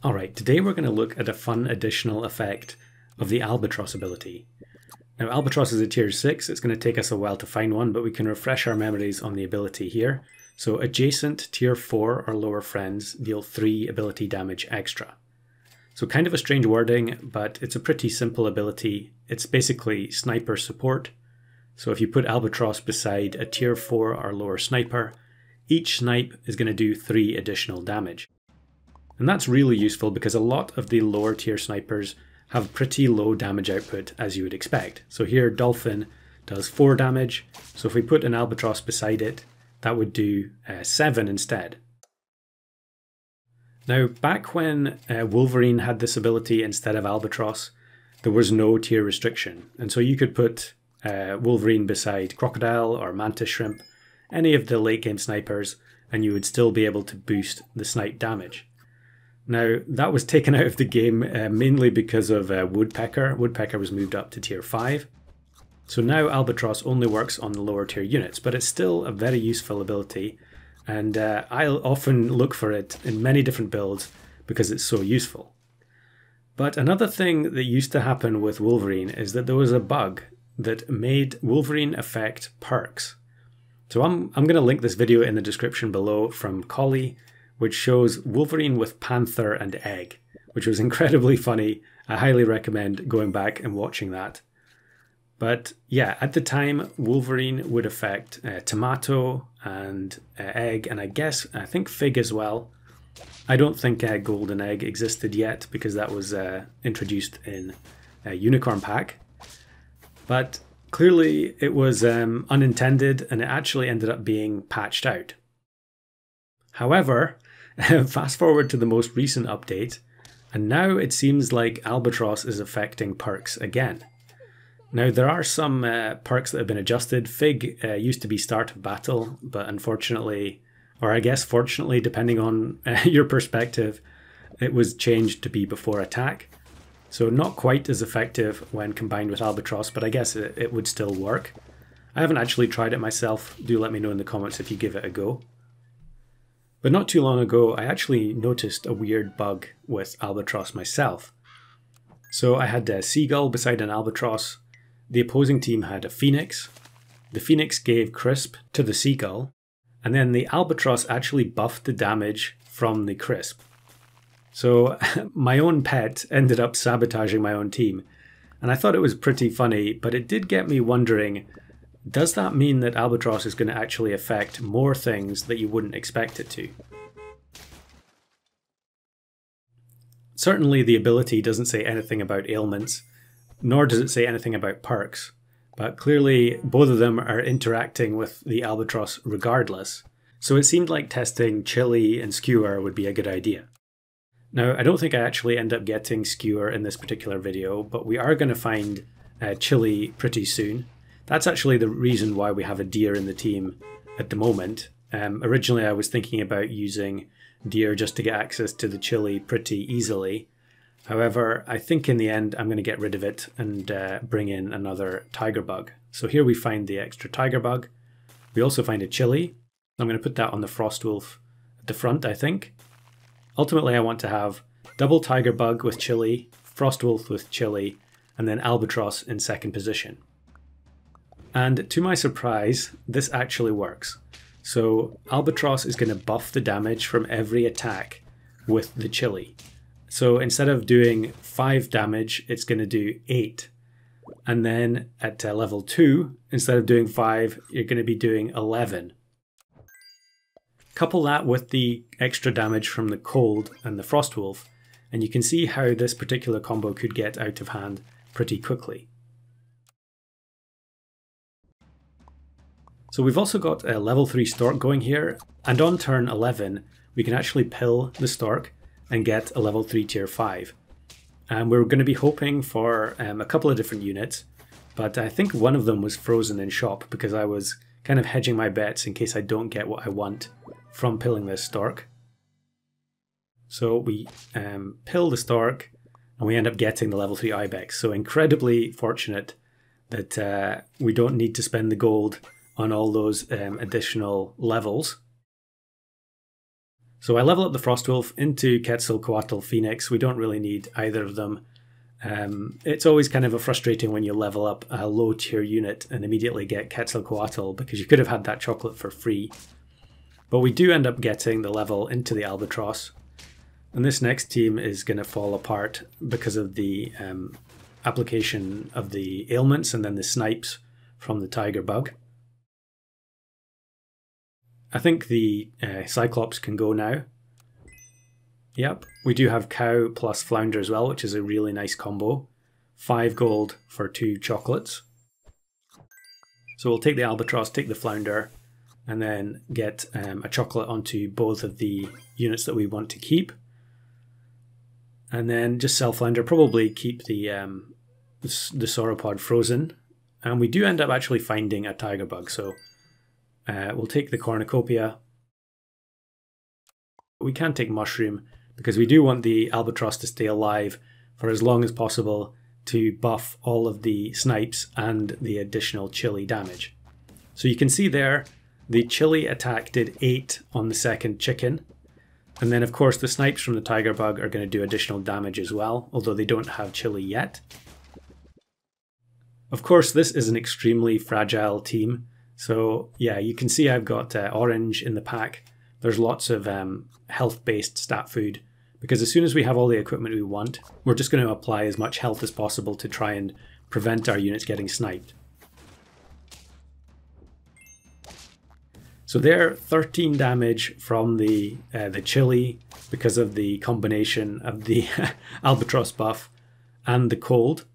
Alright, today we're going to look at a fun additional effect of the Albatross ability. Now Albatross is a tier 6, it's going to take us a while to find one, but we can refresh our memories on the ability here. So adjacent tier 4 or lower friends deal 3 ability damage extra. So kind of a strange wording, but it's a pretty simple ability. It's basically sniper support. So if you put Albatross beside a tier 4 or lower sniper, each snipe is going to do 3 additional damage. And that's really useful because a lot of the lower tier snipers have pretty low damage output, as you would expect. So here Dolphin does 4 damage, so if we put an Albatross beside it, that would do 7 instead. Now back when Wolverine had this ability instead of Albatross, there was no tier restriction, and so you could put Wolverine beside Crocodile or Mantis Shrimp, any of the late game snipers, and you would still be able to boost the snipe damage. Now, that was taken out of the game mainly because of Woodpecker. Woodpecker was moved up to tier 5. So now Albatross only works on the lower tier units, but it's still a very useful ability, and I'll often look for it in many different builds because it's so useful. But another thing that used to happen with Wolverine is that there was a bug that made Wolverine affect perks. So I'm going to link this video in the description below from Collie, which shows Wolverine with Panther and Egg, which was incredibly funny. I highly recommend going back and watching that. But yeah, at the time, Wolverine would affect Tomato and Egg, and I think Fig as well. I don't think Golden Egg existed yet because that was introduced in Unicorn Pack. But clearly it was unintended, and it actually ended up being patched out. However, fast forward to the most recent update, and now it seems like Albatross is affecting perks again. Now there are some perks that have been adjusted. Fig used to be start of battle, but unfortunately, or I guess fortunately, depending on your perspective, it was changed to be before attack. So not quite as effective when combined with Albatross, but I guess it would still work. I haven't actually tried it myself. Do let me know in the comments if you give it a go. But not too long ago, I actually noticed a weird bug with Albatross myself. So I had a Seagull beside an Albatross. The opposing team had a Phoenix. The Phoenix gave Crisp to the Seagull, and then the Albatross actually buffed the damage from the Crisp. So my own pet ended up sabotaging my own team, and I thought it was pretty funny, but it did get me wondering, does that mean that Albatross is going to actually affect more things that you wouldn't expect it to? Certainly the ability doesn't say anything about ailments, nor does it say anything about perks, but clearly both of them are interacting with the Albatross regardless, so it seemed like testing Chili and Skewer would be a good idea. Now, I don't think I actually end up getting Skewer in this particular video, but we are going to find Chili pretty soon. That's actually the reason why we have a deer in the team at the moment. Originally I was thinking about using deer just to get access to the Chili pretty easily. However, I think in the end I'm going to get rid of it and bring in another tiger bug. So here we find the extra tiger bug. We also find a Chili. I'm going to put that on the Frostwolf at the front, I think. Ultimately I want to have double tiger bug with Chili, Frostwolf with Chili, and then Albatross in second position. And to my surprise, this actually works. So Albatross is going to buff the damage from every attack with the Chili. So instead of doing 5 damage, it's going to do 8. And then at level 2, instead of doing 5, you're going to be doing 11. Couple that with the extra damage from the Cold and the Frostwolf, and you can see how this particular combo could get out of hand pretty quickly. So we've also got a level 3 Stork going here, and on turn 11 we can actually pill the Stork and get a level 3 tier 5. And we're going to be hoping for a couple of different units, but I think one of them was frozen in shop because I was kind of hedging my bets in case I don't get what I want from pilling this Stork. So we pill the Stork and we end up getting the level 3 Ibex. So incredibly fortunate that we don't need to spend the gold on all those additional levels. So I level up the Frostwolf into Quetzalcoatl Phoenix. We don't really need either of them. It's always kind of frustrating when you level up a low tier unit and immediately get Quetzalcoatl, because you could have had that chocolate for free. But we do end up getting the level into the Albatross. And this next team is going to fall apart because of the application of the ailments and then the snipes from the tiger bug. I think the Cyclops can go now. Yep, we do have cow plus flounder as well, which is a really nice combo. 5 gold for 2 chocolates. So we'll take the Albatross, take the flounder, and then get a chocolate onto both of the units that we want to keep. And then just sell flounder, probably keep the sauropod frozen. And we do end up actually finding a tiger bug, so we'll take the cornucopia. We can take mushroom because we do want the Albatross to stay alive for as long as possible to buff all of the snipes and the additional chili damage. So you can see there the chili attack did 8 on the second chicken. And then of course the snipes from the tiger bug are going to do additional damage as well, although they don't have chili yet. Of course this is an extremely fragile team. So yeah, you can see I've got orange in the pack. There's lots of health-based stat food, because as soon as we have all the equipment we want, we're just going to apply as much health as possible to try and prevent our units getting sniped. So there, 13 damage from the chili because of the combination of the Albatross buff and the cold.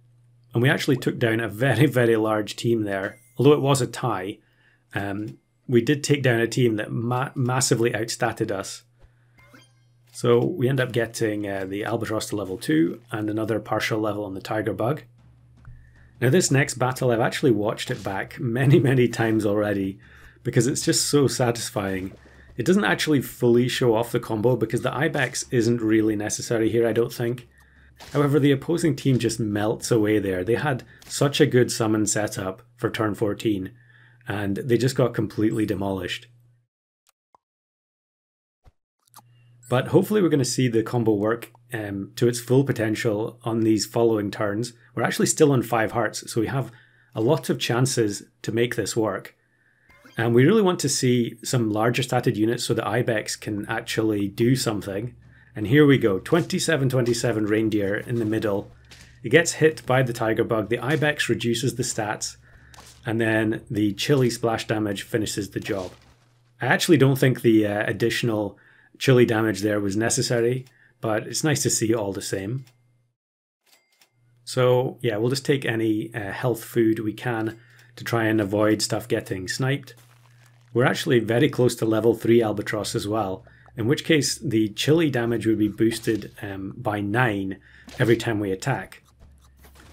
And we actually took down a very, very large team there. Although it was a tie, we did take down a team that massively outstatted us. So we end up getting the Albatross to level 2 and another partial level on the tiger bug. Now this next battle, I've actually watched it back many, many times already, because it's just so satisfying. It doesn't actually fully show off the combo because the Ibex isn't really necessary here, I don't think. However, the opposing team just melts away there. They had such a good summon setup for turn 14 and they just got completely demolished. But hopefully we're going to see the combo work to its full potential on these following turns. We're actually still on 5 hearts, so we have a lot of chances to make this work. And we really want to see some larger statted units so the Ibex can actually do something. And here we go, 27-27 reindeer in the middle. It gets hit by the tiger bug, the Ibex reduces the stats, and then the chili splash damage finishes the job. I actually don't think the additional chili damage there was necessary, but it's nice to see all the same. So yeah, we'll just take any health food we can to try and avoid stuff getting sniped. We're actually very close to level 3 Albatross as well, in which case the chili damage would be boosted by 9 every time we attack.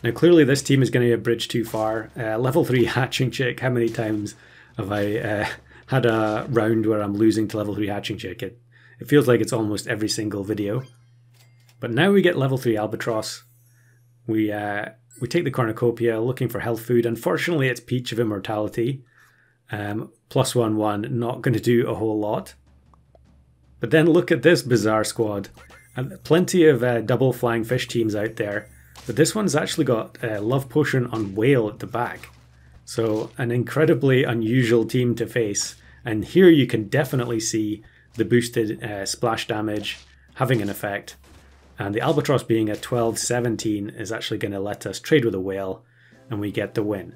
Now clearly this team is going to be a bridge too far. Level 3 Hatching Chick, how many times have I had a round where I'm losing to level 3 Hatching Chick? It feels like it's almost every single video. But now we get level 3 Albatross. We take the cornucopia looking for health food. Unfortunately it's Peach of Immortality. +1/1, not going to do a whole lot. But then look at this bizarre squad. And plenty of double flying fish teams out there, but this one's actually got Love Potion on Whale at the back. So an incredibly unusual team to face. And here you can definitely see the boosted splash damage having an effect. And the Albatross being a 12-17 is actually going to let us trade with a whale and we get the win.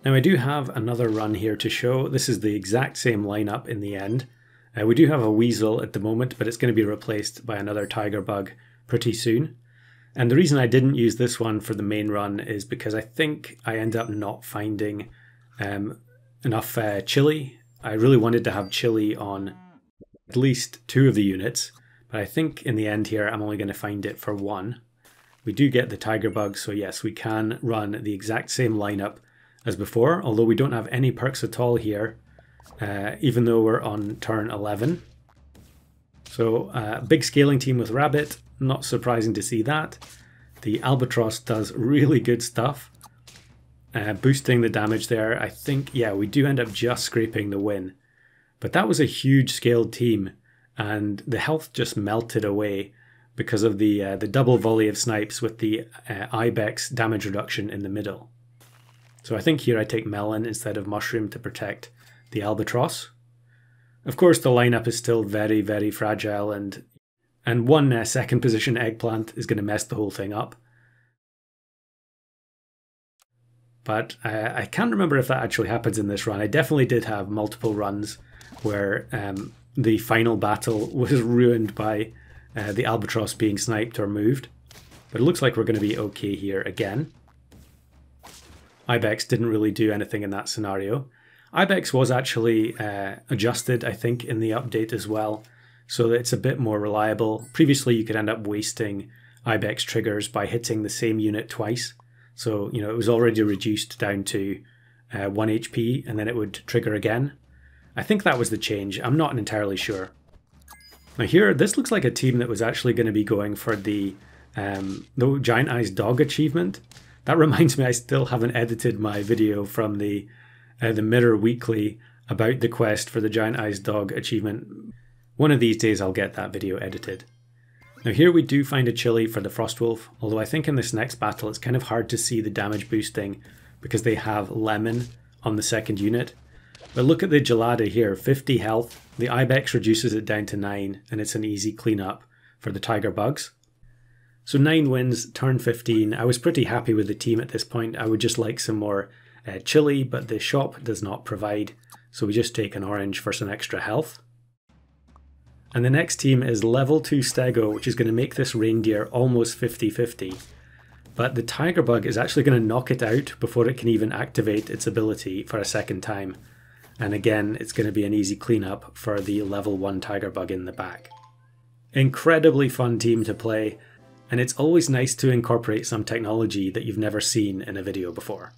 Now I do have another run here to show. This is the exact same lineup in the end. We do have a weasel at the moment, but it's going to be replaced by another tiger bug pretty soon. And the reason I didn't use this one for the main run is because I think I end up not finding enough chili. I really wanted to have chili on at least 2 of the units, but I think in the end here I'm only going to find it for 1. We do get the tiger bug, so yes, we can run the exact same lineup as before, although we don't have any perks at all here, even though we're on turn 11. So big scaling team with Rabbit, not surprising to see that. The Albatross does really good stuff, boosting the damage there. I think, yeah, we do end up just scraping the win. But that was a huge scaled team, and the health just melted away because of the double volley of snipes with the ibex damage reduction in the middle. So I think here I take melon instead of mushroom to protect the albatross. Of course, the lineup is still very, very fragile, and one second position eggplant is going to mess the whole thing up. But I can't remember if that actually happens in this run. I definitely did have multiple runs where the final battle was ruined by the albatross being sniped or moved. But it looks like we're going to be okay here again. Ibex didn't really do anything in that scenario. Ibex was actually adjusted, I think, in the update as well, so that it's a bit more reliable. Previously, you could end up wasting Ibex triggers by hitting the same unit twice. So, you know, it was already reduced down to 1 HP, and then it would trigger again. I think that was the change. I'm not entirely sure. Now here, this looks like a team that was actually going to be going for the Giant Eyes Dog achievement. That reminds me, I still haven't edited my video from the Mirror Weekly about the quest for the Giant Eyes Dog achievement. One of these days I'll get that video edited. Now here we do find a chili for the Frostwolf, although I think in this next battle it's kind of hard to see the damage boosting because they have lemon on the second unit. But look at the Gelada here, 50 health. The Ibex reduces it down to 9, and it's an easy cleanup for the Tiger Bugs. So 9 wins, turn 15. I was pretty happy with the team at this point. I would just like some more chili, but the shop does not provide. So we just take an orange for some extra health. And the next team is level 2 Stego, which is going to make this reindeer almost 50-50. But the Tiger Bug is actually going to knock it out before it can even activate its ability for a second time. And again, it's going to be an easy cleanup for the level 1 Tiger Bug in the back. Incredibly fun team to play, and it's always nice to incorporate some technology that you've never seen in a video before.